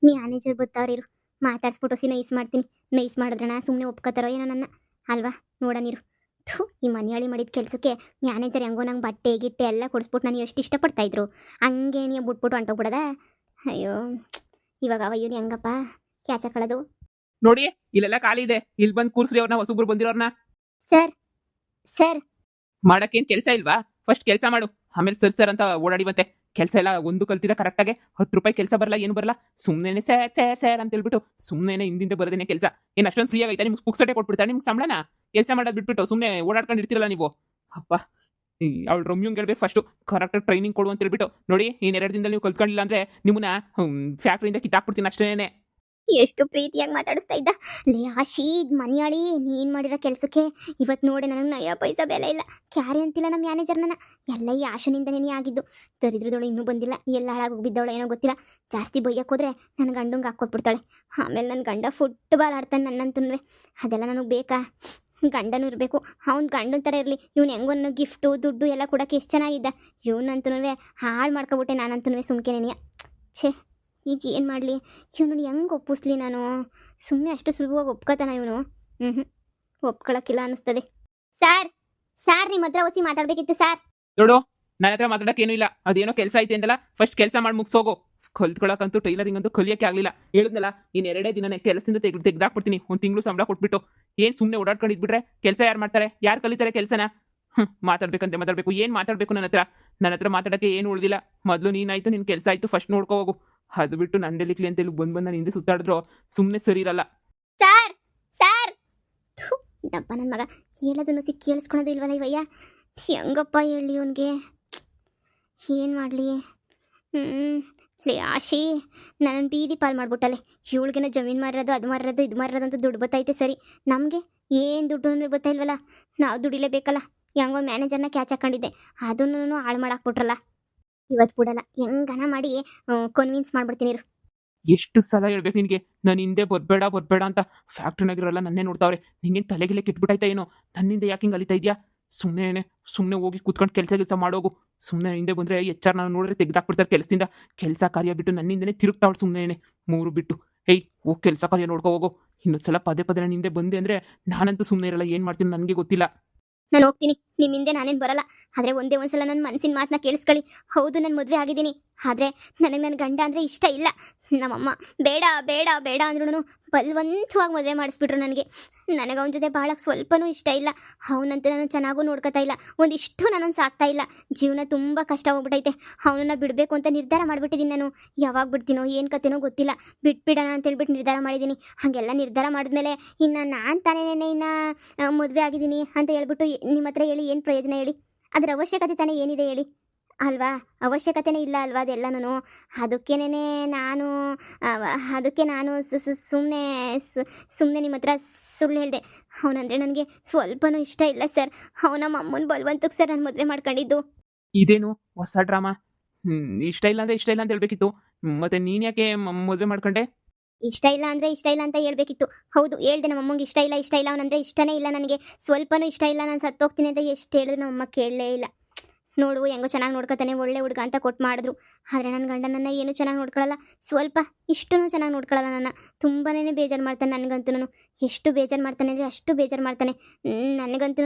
Manager ಗೊತ್ತವ್ರಿರು, ಮಾತಾಡ್ಸ್ಬಿಟ್ಟು nice ಮಾಡ್ತೀನಿ. Nice ಮಾಡಿದ್ರಣ ಸುಮ್ಮನೆ ಒಪ್ಕೋತಾರೋ ಏನೋ ನನ್ನ, ಅಲ್ವಾ? ನೋಡೋಣಿರು. ಥೂ, ಈ ಮನೆಯಾಳಿ ಮಾಡಿದ ಕೆಲಸಕ್ಕೆ ಮ್ಯಾನೇಜರ್ ಹೆಂಗೋ ನಂಗೆ ಬಟ್ಟೆ ಗಿಟ್ಟೆ ಎಲ್ಲ ಕೊಡಿಸ್ಬಿಟ್ಟು ನಾನು ಎಷ್ಟು ಇಷ್ಟಪಡ್ತಾ ಇದ್ರು, ಹಂಗೆ ನೀವು ಬಿಟ್ಬಿಟ್ಟು ಹೊಂಟೋಗ್ಬಿಡದ. ಅಯ್ಯೋ, ಇವಾಗ ಅವಯ್ಯನ ಹೆಂಗಪ್ಪ ಕ್ಯಾಚ್ ಹಾಕೊಳ್ಳೋದು? ನೋಡಿ, ಇಲ್ಲೆಲ್ಲ ಖಾಲಿ ಇದೆ, ಇಲ್ಲಿ ಬಂದು ಕೂರ್ಸ್ರಿ ಅವ್ರನ್ನ, ಹೊಸಬ್ರು ಬಂದಿರೋರ್ನ. ಸರ್ ಸರ್ ಮಾಡಕ್ಕೇನ್ ಕೆಲಸ ಇಲ್ವಾ? ಫಸ್ಟ್ ಕೆಲಸ ಮಾಡು, ಆಮೇಲೆ ಸರ್ ಅಂತ ಓಡಾಡಿ ಬಂತೆ. ಕೆಲಸ ಎಲ್ಲ ಒಂದು ಕಲ್ತಿರ ಕರೆಕ್ಟಾಗೆ 10 ರೂಪಾಯಿ ಕೆಲಸ ಬರಲ್ಲ, ಏನು ಬರಲ್ಲ. ಸುಮ್ಮನೆ ಸರ್ ಅಂತ ಹೇಳ್ಬಿಟ್ಟು ಸುಮ್ಮನೆ ಹಿಂದಿಂದ ಬರೋದೇನೆ ಕೆಲಸ. ಏನು ಅಷ್ಟೊಂದು ಫ್ರೀ ಆಗೈತೆ ನಿಮ್ಗೆ? ಪುಕ್ಸಟೆ ಕೊಟ್ಬಿಡ್ತಾರೆ ನಿಮ್ಗೆ ಸಂಬಳನ? ಕೆಲಸ ಮಾಡೋದು ಬಿಟ್ಬಿಟ್ಟು ಸುಮ್ಮನೆ ಓಡಾಡ್ಕೊಂಡು ಇರ್ತಿರಲ್ಲ ನೀವು. ಅಪ್ಪ, ಅವಳು ರಮ್ಯುಂಗ್ ಹೇಳ್ಬೇಕು ಫಸ್ಟು ಕರೆಕ್ಟಾಗಿ ಟ್ರೈನಿಂಗ್ ಕೊಡು ಅಂತ ಹೇಳ್ಬಿಟ್ಟು. ನೋಡಿ, ಇನ್ನು 2 ದಿನದಲ್ಲಿ ನೀವು ಕಲ್ತ್ಕೊಂಡಿಲ್ಲ ಅಂದರೆ ನಿಮ್ಮನ್ನ ಫ್ಯಾಕ್ಟ್ರಿಯಿಂದ ಕಿತ್ತಾಕ್ಬಿಡ್ತೀನಿ ಅಷ್ಟೇನೆ. ಎಷ್ಟು ಪ್ರೀತಿಯಾಗಿ ಮಾತಾಡಿಸ್ತಾ ಇದ್ದ. ಲೇ ಆಶಿ, ಮನೆಯಾಳಿ ನೀನು ಮಾಡಿರೋ ಕೆಲಸಕ್ಕೆ ಇವತ್ತು ನೋಡಿ ನನಗೆ ನಯ ಪೈಸಾ ಬೆಲೆ ಇಲ್ಲ. ಕ್ಯಾರಿ ಅಂತಿಲ್ಲ ನಮ್ಮ ಮ್ಯಾನೇಜರ್ ನನ್ನ. ಎಲ್ಲ ಈ ಆಶನಿಂದನೇ ಆಗಿದ್ದು. ದರಿದ್ರದವಳು ಇನ್ನೂ ಬಂದಿಲ್ಲ, ಎಲ್ಲ ಹಾಳಾಗಿ ಬಿದ್ದವಳು ಏನೋ ಗೊತ್ತಿಲ್ಲ. ಜಾಸ್ತಿ ಬೈಯಕ್ಕೆ ಹೋದ್ರೆ ನನ್ನ ಗಂಡಂಗೆ ಹಾಕ್ಕೊಟ್ಬಿಡ್ತಾಳೆ. ಆಮೇಲೆ ನನ್ನ ಗಂಡ ಫುಟ್ಬಾಲ್ ಆಡ್ತಾನೆ ನನ್ನಂತನೂ. ಅದೆಲ್ಲ ನನಗೆ ಬೇಕಾ? ಗಂಡನೂ ಇರಬೇಕು, ಅವ್ನು ಗಂಡನ ಥರ ಇರಲಿ. ಇವ್ನು ಹೆಂಗೋ ನನಗೆ ಗಿಫ್ಟು ದುಡ್ಡು ಎಲ್ಲ ಕೊಡೋಕ್ಕೆ ಎಷ್ಟು ಚೆನ್ನಾಗಿದ್ದ. ಇವನಂತನೂ ಹಾಳು ಮಾಡ್ಕೊಬಿಟ್ಟೆ ನಾನಂತನೂ ಸುಮ್ಕೆನೇನೆಯ. ಛೇ, ಈಗ ಏನು ಮಾಡಲಿ? ಇವನು ಹೆಂಗೆ ಒಪ್ಪಿಸ್ಲಿ ನಾನು? ಸುಮ್ಮನೆ ಅಷ್ಟು ಸುಲಭವಾಗಿ ಒಪ್ಕೋತಾನ ಇವನು? ಒಪ್ಕೊಳ್ಳೋಕ್ಕಿಲ್ಲ ಅನ್ನಿಸ್ತದೆ. ಸಾರ್ ಸಾರ್, ನಿಮ್ಮ ಹತ್ರ ಹೊಸಿ ಮಾತಾಡಬೇಕಿತ್ತು ಸಾರ್. ನೋಡು, ನನ್ನ ಹತ್ರ ಮಾತಾಡೋಕ್ಕೇನು ಇಲ್ಲ. ಅದೇನೋ ಕೆಲಸ ಐತೆ ಅಂತಲ್ಲ, ಫಸ್ಟ್ ಕೆಲಸ ಮಾಡಿ ಮುಗಿಸೋಗು. ಕಲ್ತ್ಕೊಳ್ಳೋಕ್ಕಂತೂ ಟೈಲರಿಂಗ್ ಅಂತೂ ಕಲಿಯೋಕ್ಕೆ ಆಗಲಿಲ್ಲ. ಹೇಳಿದ್ನಲ್ಲ, ಇನ್ನು 2 ದಿನನೇ ಕೆಲಸದಿಂದ ತೆಗ್ದಾಕ್ಬಿಡ್ತೀನಿ. 1 ತಿಂಗಳು ಸಂಬಳ ಕೊಟ್ಬಿಟ್ಟು. ಏನು ಸುಮ್ಮನೆ ಓಡಾಡ್ಕೊಂಡಿದ್ಬಿಟ್ರೆ ಕೆಲಸ ಯಾರು ಮಾಡ್ತಾರೆ? ಯಾರು ಕಲಿತಾರೆ ಕೆಲಸನ? ಮಾತಾಡ್ಬೇಕಂತೆ ಮಾತಾಡಬೇಕು. ಏನು ಮಾತಾಡಬೇಕು ನನ್ನ ಹತ್ರ ಮಾತಾಡೋಕ್ಕೆ ಏನು ಉಳಿದಿಲ್ಲ. ಮೊದಲು ನೀನಾಯಿತು, ನಿನ್ನ ಕೆಲಸ ಆಯಿತು, ಫಸ್ಟ್ ನೋಡ್ಕೋ ಹೋಗು. ಅದು ಬಿಟ್ಟು ನಂದೆಲಿಕ್ಲಿ ಅಂತೇಳಿ ಬಂದು ನಾನು ಹಿಂದೆ ಸುತ್ತಾಡಿದ್ರು ಸುಮ್ಮನೆ ಸರಿ ಇರಲ್ಲ. ಸಾರ್ ಸಾರ್, ಡಬ್ಬ ನನ್ನ ಮಗ ಹೇಳೋದನ್ನು ಕೇಳಿಸ್ಕೊಳೋದು ಇಲ್ವಲ್ಲ ಇವಯ್ಯ. ಹೆಂಗಪ್ಪ ಹೇಳಿ ಇವನಿಗೆ? ಏನು ಮಾಡಲಿ? ಲೇ ಆಶಿ, ನನ್ನ ಬೀದಿ ಪಾಲು ಮಾಡ್ಬಿಟ್ಟಲೆ. ಇವಳಿಗೇನೋ ಜಮೀನು ಮಾರಿರೋದು, ಅದು ಮಾರಿರೋದು, ಇದು ಮಾರಿರೋದು ಅಂತ ದುಡ್ಡು ಬತ್ತೈತೆ ಸರಿ. ನಮಗೆ ಏನು ದುಡ್ಡು ಗೊತ್ತಾ ಇಲ್ವಲ್ಲ? ನಾವು ದುಡಿಲೇಬೇಕಲ್ಲ. ಹೆಂಗೋ ಮ್ಯಾನೇಜರ್ನ ಕ್ಯಾಚ್ ಹಾಕೊಂಡಿದ್ದೆ, ಅದನ್ನು ಹಾಳು ಮಾಡಾಕ್ಬಿಟ್ರಲ್ಲ. ಇವತ್ತು ಬಿಡಲ್ಲ, ಹೆಂಗನ ಮಾಡಿ ಕನ್ವಿನ್ಸ್ ಮಾಡ್ಬಿಡ್ತೀನಿ ಇರು. ಎಷ್ಟು ಸಲ ಹೇಳ್ಬೇಕು ನಿನಗೆ, ನಾನು ಹಿಂದೆ ಬರಬೇಡ ಅಂತ. ಫ್ಯಾಕ್ಟ್ರಿನಾಗಿರೋಲ್ಲ ನನ್ನೇ ನೋಡ್ತಾವ್ರೆ. ನಿಂಗೇನು ತಲೆಗಿಲೆ ಕೆಟ್ಬಿಟ್ಟಾಯ್ತಾ ಏನೋ? ನನ್ನಿಂದ ಯಾಕೆ ಹಿಂಗೆ ಅಲಿತಾ ಇದೆಯಾ? ಸುಮ್ಮನೆ ಹೋಗಿ ಕೂತ್ಕೊಂಡು ಕೆಲಸ ಮಾಡೋಗು. ಸುಮ್ಮನೆ ಹಿಂದೆ ಬಂದರೆ HR ನಾನು ನೋಡ್ರೆ ತೆಗ್ದಾಕ್ಬಿಡ್ತಾರೆ ಕೆಲಸದಿಂದ. ಕೆಲಸ ಕಾರ್ಯ ಬಿಟ್ಟು ನನ್ನಿಂದನೇ ತಿರುಗ್ತಾವಳು ಸುಮ್ಮನೆ 3 ಬಿಟ್ಟು. ಹೋಗಿ ಕೆಲಸ ಕಾರ್ಯ ನೋಡ್ಕೋ ಹೋಗು. ಇನ್ನೊಂದು ಸಲ ಪದೇ ನಾನು ಹಿಂದೆ ಬಂದೆ ಅಂದರೆ ನಾನಂತೂ ಸುಮ್ಮನೆ ಇರಲ್ಲ. ಏನು ಮಾಡ್ತೀನಿ ನನಗೆ ಗೊತ್ತಿಲ್ಲ. ನಾನು ಹೋಗ್ತೀನಿ, ನಿಮ್ಮ ಹಿಂದೆ ನಾನೇನು ಬರಲ್ಲ. ಆದರೆ ಒಂದೇ ಒಂದ್ಸಲ ನನ್ನ ಮನಸ್ಸಿನ ಮಾತನ್ನ ಕೇಳಿಸ್ಕೊಳ್ಳಿ. ಹೌದು, ನಾನು ಮದುವೆ ಆಗಿದ್ದೀನಿ, ಆದರೆ ನನಗೆ ನನ್ನ ಗಂಡ ಅಂದರೆ ಇಷ್ಟ ಇಲ್ಲ. ನಮ್ಮಮ್ಮ ಬೇಡ ಬೇಡ ಬೇಡ ಅಂದ್ರೂ ಬಲವಂತವಾಗಿ ಮದುವೆ ಮಾಡಿಸ್ಬಿಟ್ರು ನನಗೆ. ನನಗೆ ಅವನ ಜೊತೆ ಭಾಳ ಸ್ವಲ್ಪನೂ ಇಷ್ಟ ಇಲ್ಲ. ಅವನಂತೂ ನಾನು ಚೆನ್ನಾಗೂ ನೋಡ್ಕೊತಾ ಇಲ್ಲ, ಒಂದಿಷ್ಟು ನನ್ನನ್ನು ಸಾಕ್ತಾ ಇಲ್ಲ. ಜೀವನ ತುಂಬ ಕಷ್ಟ ಹೋಗ್ಬಿಟ್ಟೈತೆ. ಅವನನ್ನು ಬಿಡಬೇಕು ಅಂತ ನಿರ್ಧಾರ ಮಾಡಿಬಿಟ್ಟಿದ್ದೀನಿ ನಾನು. ಯಾವಾಗ ಬಿಡ್ತೀನೋ ಏನು ಕತೆನೋ ಗೊತ್ತಿಲ್ಲ. ಬಿಟ್ಬಿಡೋಣ ಅಂತೇಳ್ಬಿಟ್ಟು ನಿರ್ಧಾರ ಮಾಡಿದ್ದೀನಿ. ಹಾಗೆಲ್ಲ ನಿರ್ಧಾರ ಮಾಡಿದ್ಮೇಲೆ ಇನ್ನು ನಾನು ತಾನೇನೇ ಇನ್ನು ಮದುವೆ ಆಗಿದ್ದೀನಿ ಅಂತ ಹೇಳ್ಬಿಟ್ಟು ನಿಮ್ಮ ಹತ್ರ ಹೇಳಿ ಏನು ಪ್ರಯೋಜನ ಹೇಳಿ? ಅದರ ಅವಶ್ಯಕತೆ ತಾನೇ ಏನಿದೆ ಹೇಳಿ? ಅಲ್ವಾ? ಅವಶ್ಯಕತೆನೇ ಇಲ್ಲ ಅಲ್ವಾ ಅದೆಲ್ಲನೂ? ಅದಕ್ಕೇನೆ ನಾನು ಸುಮ್ಮನೆ ನಿಮ್ಮ ಹತ್ರ ಸುಳ್ಳು ಹೇಳಿದೆ. ಅವನಂದರೆ ನನಗೆ ಸ್ವಲ್ಪನೂ ಇಷ್ಟ ಇಲ್ಲ ಸರ್. ಅವನ ಅಮ್ಮನ ಬಲವಂತಕ್ಕೆ ಸರ್ ನಾನು ಮದುವೆ ಮಾಡ್ಕೊಂಡಿದ್ದು. ಇದೇನು ಹೊಸ ಡ್ರಾಮಾ? ಇಷ್ಟ ಇಲ್ಲ ಅಂದರೆ ಇಷ್ಟ ಇಲ್ಲ ಅಂತ ಹೇಳ್ಬೇಕಿತ್ತು. ಮತ್ತೆ ನೀನು ಯಾಕೆ ಮದುವೆ ಮಾಡ್ಕೊಂಡೆ? ಇಷ್ಟ ಇಲ್ಲ ಅಂದರೆ ಇಷ್ಟ ಇಲ್ಲ ಅಂತ ಹೇಳ್ಬೇಕಿತ್ತು. ಹೌದು, ಹೇಳ್ದೆ ನಮ್ಮಮ್ಮಂಗೆ ಇಷ್ಟ ಇಲ್ಲ. ಅವನಂದರೆ ಇಷ್ಟನೇ ಇಲ್ಲ ನನಗೆ, ಸ್ವಲ್ಪನೂ ಇಷ್ಟ ಇಲ್ಲ. ನಾನು ಸತ್ತೋಗ್ತೀನಿ ಅಂತ ಎಷ್ಟು ಹೇಳಿದ್ರು ನಮ್ಮಮ್ಮ ಕೇಳಲೇ ಇಲ್ಲ. ನೋಡು ಹೆಂಗೋ ಚೆನ್ನಾಗಿ ನೋಡ್ಕೊತಾನೆ, ಒಳ್ಳೆ ಹುಡುಗ ಅಂತ ಕೊಟ್ಟು ಮಾಡಿದ್ರು. ಆದರೆ ನನ್ನ ಗಂಡ ನನ್ನ ಏನು ಚೆನ್ನಾಗಿ ನೋಡ್ಕೊಳ್ಳಲ್ಲ, ಸ್ವಲ್ಪ ಇಷ್ಟೂ ಚೆನ್ನಾಗಿ ನೋಡ್ಕೊಳ್ಳಲ್ಲ. ನನ್ನ ತುಂಬಾ ಬೇಜಾರು ಮಾಡ್ತಾನೆ. ನನಗಂತೂ ಎಷ್ಟು ಬೇಜಾರು ಮಾಡ್ತಾನೆ ಅಂದರೆ ಅಷ್ಟು ಬೇಜಾರು ಮಾಡ್ತಾನೆ. ನನಗಂತೂ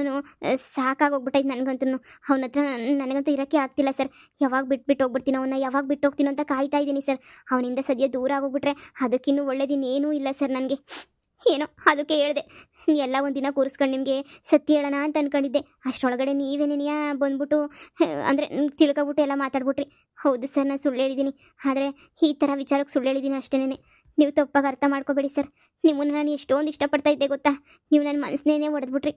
ಸಾಕಾಗೋಗ್ಬಿಟ್ಟೈತೆ. ನನಗಂತೂ ಅವನ ಹತ್ರ ನನಗಂತೂ ಇರೋಕ್ಕೆ ಆಗ್ತಿಲ್ಲ ಸರ್. ಯಾವಾಗ ಬಿಟ್ಬಿಟ್ಟು ಹೋಗ್ಬಿಡ್ತೀನೋ ಅವನ್ನ, ಯಾವಾಗ ಬಿಟ್ಟು ಹೋಗ್ತೀನೋ ಅಂತ ಕಾಯ್ತಾ ಇದ್ದೀನಿ ಸರ್. ಅವನಿಂದ ಸದ್ಯ ದೂರ ಆಗೋಗ್ಬಿಟ್ರೆ ಅದಕ್ಕಿನ್ನೂ ಒಳ್ಳೇದಿನ್ನೇನೂ ಇಲ್ಲ ಸರ್ ನನಗೆ. ಏನೋ ಅದಕ್ಕೆ ಹೇಳಿದೆ, ಎಲ್ಲ ಒಂದಿನ ಕೂರಿಸ್ಕೊಂಡು ನಿಮಗೆ ಸತ್ಯ ಹೇಳೋಣ ಅಂತ ಅಂದ್ಕೊಂಡಿದ್ದೆ. ಅಷ್ಟರೊಳಗಡೆ ನೀವೇನೇನಿಯಾ ಬಂದ್ಬಿಟ್ಟು ಅಂದರೆ ತಿಳ್ಕೊಬಿಟ್ಟು ಎಲ್ಲ ಮಾತಾಡ್ಬಿಟ್ರಿ. ಹೌದು ಸರ್, ನಾನು ಸುಳ್ಳು ಹೇಳಿದ್ದೀನಿ. ಆದರೆ ಈ ಥರ ವಿಚಾರಕ್ಕೆ ಸುಳ್ಳು ಹೇಳಿದ್ದೀನಿ ಅಷ್ಟೇನೆ. ನೀವು ತಪ್ಪಾಗಿ ಅರ್ಥ ಮಾಡ್ಕೋಬೇಡಿ ಸರ್. ನಿಮ್ಮನ್ನು ನಾನು ಎಷ್ಟೊಂದು ಇಷ್ಟಪಡ್ತಾ ಇದ್ದೆ ಗೊತ್ತಾ? ನೀವು ನನ್ನ ಮನಸ್ಸನ್ನೇ ಹೊಡೆದ್ಬಿಟ್ರಿ.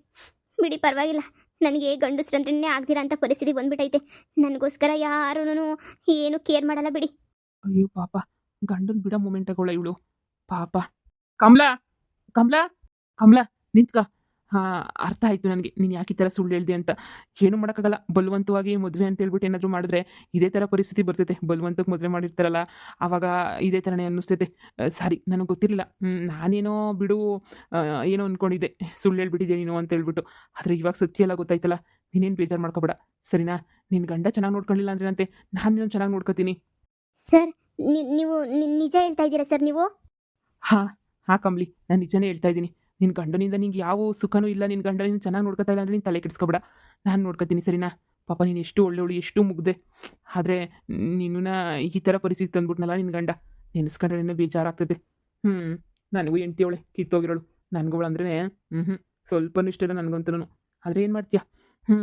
ಬಿಡಿ, ಪರವಾಗಿಲ್ಲ. ನನಗೆ ಗಂಡಸ್ರಂದ್ರೇ ಆಗ್ದಿರ ಅಂತ ಪರಿಸ್ಥಿತಿ ಬಂದ್ಬಿಟ್ಟೈತೆ. ನನಗೋಸ್ಕರ ಯಾರೂ ಏನು ಕೇರ್ ಮಾಡಲ್ಲ ಬಿಡಿ. ಅಯ್ಯೋ ಪಾಪ, ಗಂಡನ ಬಿಡೋ ಮೂಮೆಂಟ್ಗಳ ಇವಳು ಪಾಪ. ಕಮಲಾ ನಿಂತ್ಕ. ಅರ್ಥ ಆಯಿತು ನನಗೆ ನೀನು ಯಾಕೆ ಈ ಥರ ಸುಳ್ಳು ಹೇಳ್ದೆ ಅಂತ. ಏನು ಮಾಡೋಕ್ಕಾಗಲ್ಲ, ಬಲವಂತವಾಗಿ ಮದುವೆ ಅಂತ ಹೇಳ್ಬಿಟ್ಟು ಏನಾದರೂ ಮಾಡಿದ್ರೆ ಇದೇ ಥರ ಪರಿಸ್ಥಿತಿ ಬರ್ತೈತೆ. ಬಲವಂತಕ್ಕೆ ಮದುವೆ ಮಾಡಿರ್ತಾರಲ್ಲ, ಆವಾಗ ಇದೇ ಥರನೇ ಅನ್ನಿಸ್ತೈತೆ. ಸಾರಿ, ನನಗೆ ಗೊತ್ತಿರಲಿಲ್ಲ. ನಾನೇನೋ ಬಿಡು ಏನೋ ಅಂದ್ಕೊಂಡಿದ್ದೆ, ಸುಳ್ಳು ಹೇಳ್ಬಿಟ್ಟಿದ್ದೆ ನೀನು ಅಂತ ಹೇಳ್ಬಿಟ್ಟು. ಆದರೆ ಇವಾಗ ಸತ್ಯ ಎಲ್ಲ ಗೊತ್ತಾಯ್ತಲ್ಲ, ನೀನೇನು ಬೇಜಾರು ಮಾಡ್ಕೊಬೇಡ, ಸರಿನಾ? ನಿನ್ನ ಗಂಡ ಚೆನ್ನಾಗಿ ನೋಡ್ಕೊಳ್ಳಿಲ್ಲ ಅಂದ್ರೆ ಅಂತೆ ನಾನು ನೀನು ಚೆನ್ನಾಗಿ ನೋಡ್ಕೊತೀನಿ. ಸರ್, ನೀವು ನಿಜ ಹೇಳ್ತಾ ಇದ್ದೀರಾ ಸರ್ ನೀವು? ಹಾ ಹಾ ಕಮ್ಲಿ, ನಾನು ನಿಜನೇ ಹೇಳ್ತಾ ಇದ್ದೀನಿ. ನಿನ್ನ ಗಂಡನಿಂದ ನಿಂಗೆ ಯಾವ ಸುಖನೂ ಇಲ್ಲ, ನಿನ್ನ ಗಂಡ ನೀನು ಚೆನ್ನಾಗಿ ನೋಡ್ಕೊತಾ ಇಲ್ಲ ಅಂದರೆ ನೀನು ತಲೆ ಕೆಡಿಸ್ಕೊಬೇಡ. ನಾನು ನೋಡ್ಕೊತೀನಿ ಸರಿನಾ? ಪಾಪ ನೀನು ಎಷ್ಟು ಒಳ್ಳೆವಳು, ಎಷ್ಟು ಮುಗ್ದೆ. ಆದರೆ ನಿನ್ನನ್ನ ಈ ಥರ ಪರಿಸ್ಥಿತಿ ತಂದ್ಬಿಟ್ನಲ್ಲ ನಿನ್ನ ಗಂಡ, ನೆನೆಸ್ಕೊಂಡ್ರೆ ನಿನ್ನ ಬೇಜಾರಾಗ್ತದೆ. ಹ್ಞೂ, ನನಗೂ ಹೆಂಡ್ತಿಯವಳೆ ಕಿತ್ತೋಗಿರೋಳು. ನನಗಳು ಅಂದ್ರೆ ಸ್ವಲ್ಪನೂ ಇಷ್ಟ ಇಲ್ಲ ನನಗಂತೂ. ಆದರೆ ಏನು ಮಾಡ್ತೀಯಾ?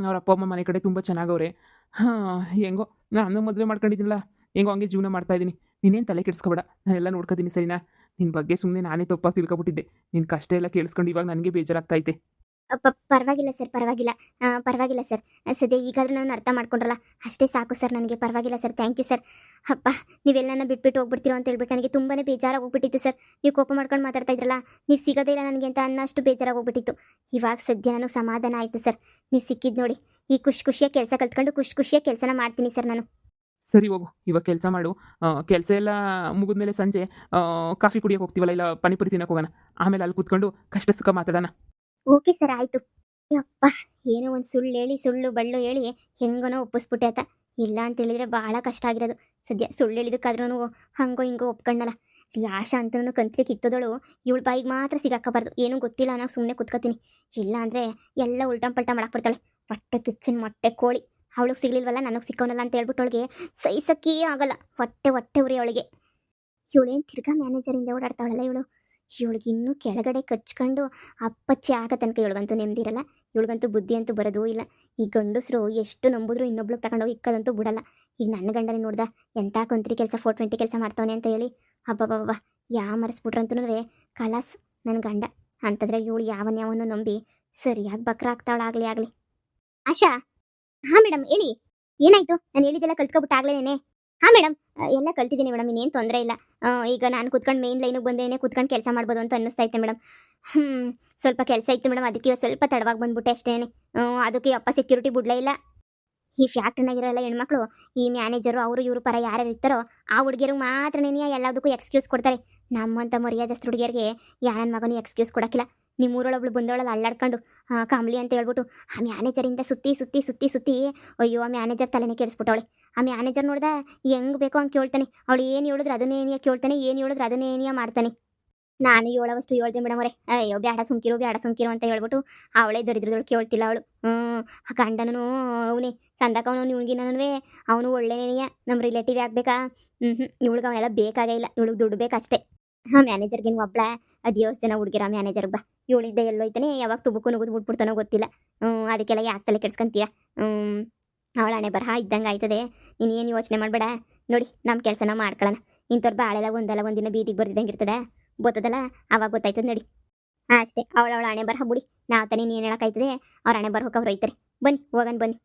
ಅವ್ರ ಅಪ್ಪ ಅಮ್ಮ ಮನೆ ಕಡೆ ತುಂಬ ಚೆನ್ನಾಗವ್ರೆ. ಹಾಂ, ಹೆಂಗೋ ನಾನು ಮದುವೆ ಮಾಡ್ಕೊಂಡಿದ್ದೀನಲ್ಲ, ಹೆಂಗೋ ಹಂಗೆ ಜೀವನ ಮಾಡ್ತಾಯಿದ್ದೀನಿ. ನೀನೇನು ತಲೆ ಕೆಡಿಸ್ಕೊಬೇಡ, ನಾನೆಲ್ಲ ನೋಡ್ಕೊತೀನಿ ಸರಿನಾ? ನಿನ್ನ ಬಗ್ಗೆ ಸುಮ್ಮನೆ ನಾನೇ ತಪ್ಪಾಗಿ ತಿಳ್ಕೊಬಿಟ್ಟಿದ್ದೆ. ನಿನ್ನ ಕಷ್ಟ ಎಲ್ಲ ಕೇಳಿಸ್ಕೊಂಡು ಇವಾಗ ನನಗೆ ಬೇಜಾರಾಗ್ತೈತೆ. ಪರವಾಗಿಲ್ಲ ಸರ್, ಪರವಾಗಿಲ್ಲ. ಪರವಾಗಿಲ್ಲ ಸರ್. ಸದ್ಯ ಈಗಾದರೂ ನಾನು ಅರ್ಥ ಮಾಡ್ಕೊಂಡ್ರಲ್ಲ, ಅಷ್ಟೇ ಸಾಕು ಸರ್ ನನಗೆ. ಪರವಾಗಿಲ್ಲ ಸರ್, ಥ್ಯಾಂಕ್ ಯು ಸರ್. ಅಪ್ಪ, ನೀವೆಲ್ಲ ನನ್ನ ಬಿಟ್ಬಿಟ್ಟು ಹೋಗ್ಬಿಡ್ತೀರೋ ಅಂತ ಹೇಳ್ಬಿಟ್ಟು ನನಗೆ ತುಂಬಾ ಬೇಜಾರಾಗಿ ಹೋಗ್ಬಿಟ್ಟಿತ್ತು ಸರ್. ನೀವು ಕೋಪ ಮಾಡ್ಕೊಂಡು ಮಾತಾಡ್ತಾ ಇದ್ರಲ್ಲ, ನೀವು ಸಿಗೋದೇ ಇಲ್ಲ ನನಗೆ ಅಂತ ಅನ್ನೋಷ್ಟು ಬೇಜಾರಾಗಿ ಹೋಗ್ಬಿಟ್ಟಿತ್ತು. ಇವಾಗ ಸದ್ಯ ನನಗೆ ಸಮಾಧಾನ ಆಯಿತು ಸರ್. ನೀವು ಸಿಕ್ಕಿದ್ದು ನೋಡಿ. ಈ ಖುಷಿಯಾಗಿ ಕೆಲಸ ಕಲ್ತ್ಕೊಂಡು ಖುಷಿಯಾಗಿ ಕೆಲಸನ ಮಾಡ್ತೀನಿ ಸರ್ ನಾನು. ಸರಿ ಹೋಗು, ಇವಾಗ ಕೆಲಸ ಮಾಡು. ಕೆಲಸ ಎಲ್ಲ ಮುಗಿದ್ಮೇಲೆ ಸಂಜೆ ಕಾಫಿ ಕುಡಿಯೋಕೆ ಹೋಗ್ತೀವಲ್ಲ, ಇಲ್ಲ ಪಾನಿಪುರಿ ತಿನ್ನೋಕೆ ಹೋಗೋಣ. ಆಮೇಲೆ ಅಲ್ಲಿ ಕೂತ್ಕೊಂಡು ಕಷ್ಟ ಸುಖ ಮಾತಾಡೋಣ. ಓಕೆ ಸರ್, ಆಯಿತು. ಯಪ್ಪ, ಏನೋ ಒಂದು ಸುಳ್ಳು ಹೇಳಿ, ಸುಳ್ಳು ಬಳ್ಳು ಹೇಳಿ ಹೆಂಗನೋ ಒಪ್ಪಿಸ್ಬಿಟ್ಟೆ ಆತ. ಇಲ್ಲ ಅಂತ ಹೇಳಿದ್ರೆ ಭಾಳ ಕಷ್ಟ ಆಗಿರೋದು. ಸದ್ಯ ಸುಳ್ಳು ಹೇಳಿದಕ್ಕಾದ್ರೂ ಹಂಗೋ ಹಿಂಗೋ ಒಪ್ಕೊಂಡಲ್ಲ. ಈ ಆಶಾ ಅಂತನೂ ಕಂತ್ರಿ ಕಿತ್ತೋದಳು. ಇವಳು ಬಾಯಿಗೆ ಮಾತ್ರ ಸಿಗಾಕಬಾರ್ದು. ಏನೂ ಗೊತ್ತಿಲ್ಲ, ನಾವು ಸುಮ್ಮನೆ ಕುತ್ಕೋತೀನಿ. ಇಲ್ಲ ಅಂದರೆ ಎಲ್ಲ ಉಲ್ಟಂಪಲ್ಟ ಮಾಡಾಕ್ಬಿಡ್ತಾಳೆ. ಹೊಟ್ಟೆ ಕಿಚ್ಚಿನ ಮೊಟ್ಟೆ ಕೋಳಿ. ಅವಳಿಗೆ ಸಿಗ್ಲಿಲ್ವಲ್ಲ, ನನಗೆ ಸಿಕ್ಕೋನಲ್ಲ ಅಂತ ಹೇಳ್ಬಿಟ್ಟು ಅವಳಿಗೆ ಸಹಿಸಕ್ಕೇ ಆಗಲ್ಲ. ಹೊಟ್ಟೆ ಉರಿ ಅವಳಿಗೆ. ಇವಳೇನು ತಿರ್ಗಾ ಮ್ಯಾನೇಜರಿಂದ ಓಡಾಡ್ತಾವಳಲ್ಲ ಇವಳು. ಇವಳಿಗೆ ಇನ್ನೂ ಕೆಳಗಡೆ ಕಚ್ಕೊಂಡು ಅಪ್ಪಚ್ಚಿ ಆಗ ತನಕ ಇವಳಿಗಂತೂ ನೆಮ್ಮದಿರಲ್ಲ. ಇವಳಿಗಂತೂ ಬುದ್ಧಿ ಅಂತೂ ಬರೋದೂ ಇಲ್ಲ. ಈ ಗಂಡಸರು ಎಷ್ಟು ನಂಬಿದ್ರು ಇನ್ನೊಬ್ಳಿಗೆ ತಗೊಂಡೋಗಿ ಇಕ್ಕದಂತೂ ಬಿಡಲ್ಲ. ಈಗ ನನ್ನ ಗಂಡನೇ ನೋಡ್ದ ಎಂಥ ಕೊಂತ್ರಿ ಕೆಲಸ 420 ಕೆಲಸ ಮಾಡ್ತಾವನೆ ಅಂತ ಹೇಳಿ. ಅಬ್ಬಬ್ಬಬ್ಬ, ಮರೆಸ್ಬಿಟ್ರಂತೂ ಕಲಾಸ್ ನನ್ನ ಗಂಡ. ಅಂತಂದ್ರೆ ಇವಳು ಯಾವನ್ನೂ ನಂಬಿ ಸರಿಯಾಗಿ ಬಕ್ರ ಆಗ್ತಾವಳಾಗಲಿ. ಆಶಾ. ಹಾಂ ಮೇಡಮ್, ಹೇಳಿ. ಏನಾಯಿತು? ನಾನು ಹೇಳಿದ್ದೆಲ್ಲ ಕಲ್ತ್ಕೊಬಿಟ್ಟಾಗ್ಲೇನೆ. ಹಾಂ ಮೇಡಮ್, ಎಲ್ಲ ಕಲ್ತಿದ್ದೀನಿ ಮೇಡಮ್, ಇನ್ನೇನು ತೊಂದರೆ ಇಲ್ಲ. ಈಗ ನಾನು ಕುತ್ಕೊಂಡು ಮೇನ್ ಲೈನಿಗೆ ಬಂದೇನೆ ಕುತ್ಕೊಂಡು ಕೆಲಸ ಮಾಡ್ಬೋದು ಅಂತ ಅನ್ನಿಸ್ತೈತೆ ಮೇಡಮ್. ಸ್ವಲ್ಪ ಕೆಲಸ ಇತ್ತು ಮೇಡಮ್, ಅದಕ್ಕೆ ಇವತ್ತು ಸ್ವಲ್ಪ ತಡವಾಗಿ ಬಂದ್ಬಿಟ್ಟೆ ಅಷ್ಟೇ. ಅದಕ್ಕೆ ಅಪ್ಪ ಸೆಕ್ಯೂರಿಟಿ ಬಿಡಲೇ ಇಲ್ಲ. ಈ ಫ್ಯಾಕ್ಟ್ರಿನಾಗಿರೋಲ್ಲ ಹೆಣ್ಮಕ್ಳು, ಈ ಮ್ಯಾನೇಜರು ಅವರು ಇವರು ಪರ ಯಾರ್ಯಾರು ಇರ್ತಾರೋ ಆ ಹುಡುಗಿಯರಿಗೆ ಮಾತ್ರನೇ ಎಲ್ಲದಕ್ಕೂ ಎಕ್ಸ್ಕ್ಯೂಸ್ ಕೊಡ್ತಾರೆ. ನಮ್ಮಂಥ ಮರ್ಯಾದಸ್ಥ ಹುಡುಗಿಯರಿಗೆ ಯಾರನ್ನ ಮಗನೂ ಎಕ್ಸ್ಕ್ಯೂಸ್ ಕೊಡೋಕ್ಕಿಲ್ಲ. ನಿಮ್ಮೂರೊಳೊಬ್ಳು ಬಂದವಳಲ್ಲ ಅಳ್ಳಾಡ್ಕೊಂಡು ಕಾಂಬ್ಲಿ ಅಂತ ಹೇಳ್ಬಿಟ್ಟು ಆ ಮ್ಯಾನೇಜರಿಂದ ಸುತ್ತಿ ಅಯ್ಯೋ ಆ ಮ್ಯಾನೇಜರ್ ತಲೆನೇ ಕೆಡಿಸ್ಬಿಟ್ಟವಳೆ. ಆ ಮ್ಯಾನೇಜರ್ ನೋಡ್ದ ಹೆಂಗೆ ಬೇಕೋ ಹಂಗೆ ಕೇಳ್ತಾನೆ. ಅವಳು ಏನು ಹೇಳಿದ್ರೆ ಅದನ್ನೇ ಕೇಳ್ತಾನೆ, ಏನು ಹೇಳಿದ್ರೆ ಅದನ್ನೇ ಮಾಡ್ತಾನೆ. ನಾನು ಹೇಳೋವಷ್ಟು ಹೇಳ್ದೆ ಮೇಡಮ್ ಅವರೇ. ಅಯ್ಯೋ ಬೇಡ ಸುಮ್ಕಿರು ಅಂತ ಹೇಳ್ಬಿಟ್ಟು ಅವಳೇ ದರಿದ್ರದೊಳು ಕೇಳ್ತಿಲ್ಲ ಅವಳು. ಆ ಗಂಡನೂ ಅವನೇ ಸಂದಕವನು ನಿವ್ಗಿನೂ ಅವನು ಒಳ್ಳೆನೇನೆಯ ನಮ್ಮ ರಿಲೇಟಿವ್ ಆಗಬೇಕಾ? ಇವಳಿಗೆ ಅವನೆಲ್ಲ ಬೇಕಾಗೇ ಇಲ್ಲ, ಇವಳಿಗೆ ದುಡ್ಡು ಬೇಕಷ್ಟೇ. ಮ್ಯಾನೇಜರ್ಗೇನು ಒಬ್ಳ ಅದು 10 ಜನ ಹುಡುಗಿರ ಮ್ಯಾನೇಜರ್ ಬಾ. ಇವಳಿದ್ದೆ ಎಲ್ಲೋಯ್ತಾನೆ, ಯಾವಾಗ ತುಬುಕು ನುಗ್ದು ಬಿಟ್ಬಿಡ್ತಾನೋ ಗೊತ್ತಿಲ್ಲ. ಅದಕ್ಕೆಲ್ಲ ಯಾಕೆ ತಲೆ ಕೆಡ್ಸ್ಕೊಂತೀಯ? ಅವಳ ಹಣೆ ಬರಹ ಇದ್ದಂಗೆ ಆಯ್ತದೆ. ಇನ್ನೇನು ಯೋಚನೆ ಮಾಡಬೇಡ. ನೋಡಿ ನಮ್ಮ ಕೆಲಸನ ಮಾಡ್ಕೊಳ್ಳೋಣ. ಇಂಥವ್ರು ಬಾಳೆಲ್ಲ ಒಂದಿನ ಬೀದಿಗೆ ಬರ್ದಿದ್ದಂಗೆ ಇರ್ತದೆ. ಗೊತ್ತದಲ್ಲ, ಅವಾಗ ಗೊತ್ತಾಯ್ತದೆ ನೋಡಿ. ಅಷ್ಟೇ, ಅವಳ ಹಣೆ ಬರಹ ಬಿಡಿ. ನಾವು ತಾನೇ ಏನು ಹೇಳೋಕ್ಕಾಯ್ತದೆ? ಅವ್ರ ಹಣೆ ಬರಹಕ್ಕೆ ಅವ್ರು ಹೋಯ್ತಾರೆ. ಬನ್ನಿ ಹೋಗೋಣ ಬನ್ನಿ.